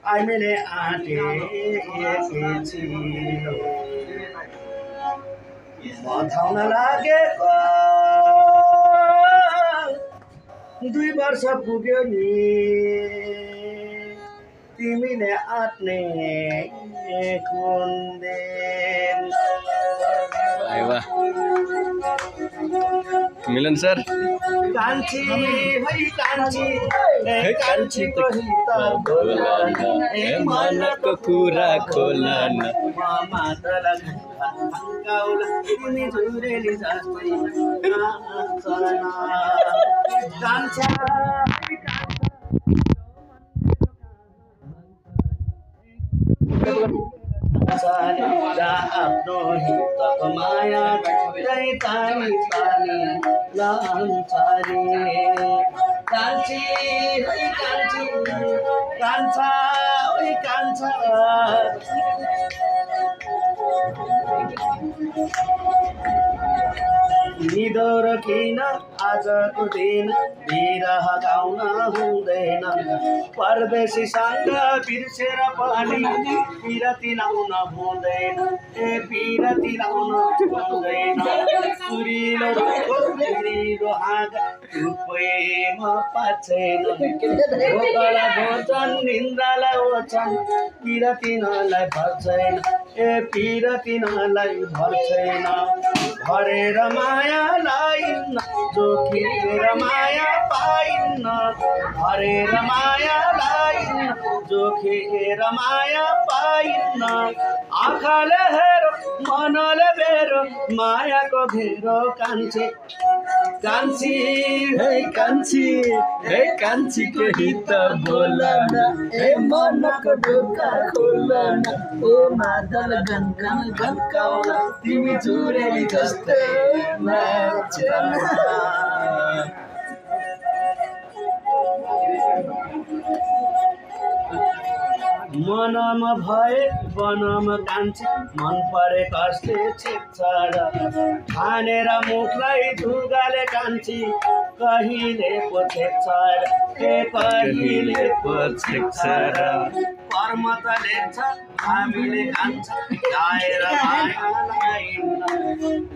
हामीले आँटेपछि बधाउन लागेको 2 वर्ष पुग्यो नि तिमीले आँट्ने कुन दिन मिलन सर कान्छी है कान्छी ए कान्छीको हित बोला न ए मनको कुरा खोला न मातला गाउला तिमी झुरेली जस्तै कान्छा आफ्नो हितको माया दै तानी पानी लान्छरे कान्छी है कान्छी कान्छा ओइ कान्छा निदोर किन आजको दिन बिरह गाउन हुँदैन परदेशीसँग बिर्सेर पनि पिरती लाउन हुँदैन ए पिरती लाउन हुँदैन सुरिलो सुरिलो हाँगा रुपैयाँमा पाछैन भोकला भोजन निन्द्रालाई ओछन् पिरतिनलाई भर्छैन ए पिरतिनलाई भर्छैन भरेर माया लाइन्न जोखेर माया पाइन्न भरेर माया लाइन्न जोखेर माया पाइन्न आँखाले हेरो मनले बेरो मायाको घेरो कान्छी कान्छी हे कान्छी के हित बोला न ए मनको ढोका खोला न ओ मादल गनगन गनकाउला तिमी झुरेली जस्तै नाच्छ मनमा भए वनमा कान्छी मन परे कसले छेक्छ र खानेर मुखलाई धुगाले कान्छी कहिले पो छेक्छ र ए कहिले पो छेक्छ र कर्म त लेख्छ हामीले खान्छ आएर मायालाई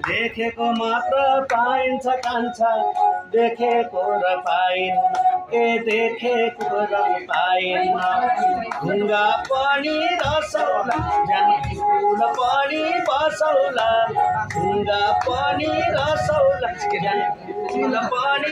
देखेको मात्र पाइन्छ कान्छा देखेको र पाइन्न ए देखेको र पाइन्न ढुङ्गा पनि रसौला फुल पनि बसौला ढुङ्गा पनि रसौला फुल पनि